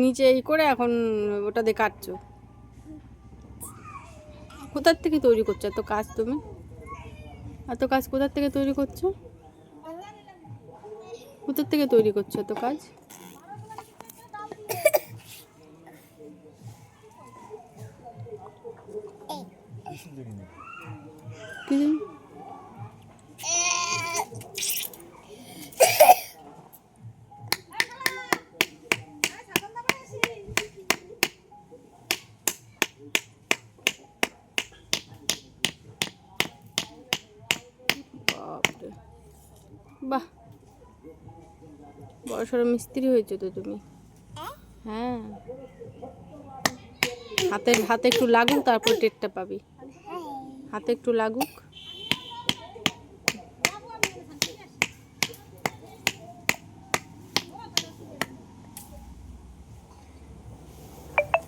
নিচে এই করে এখন ওটা দিয়ে কাটছো। কোথার থেকে তৈরি করছো এত কাজ? তুমি এত কাজ কোথার থেকে তৈরি করছো? কোথার থেকে তৈরি করছো এত কাজ? কি বাপরে, বাহ, বড়সড় মিস্ত্রি হয়েছে তো তুমি। হ্যাঁ, হাতে একটু লাগুক, তারপর টেরটা পাবি। হাতে একটু লাগুক।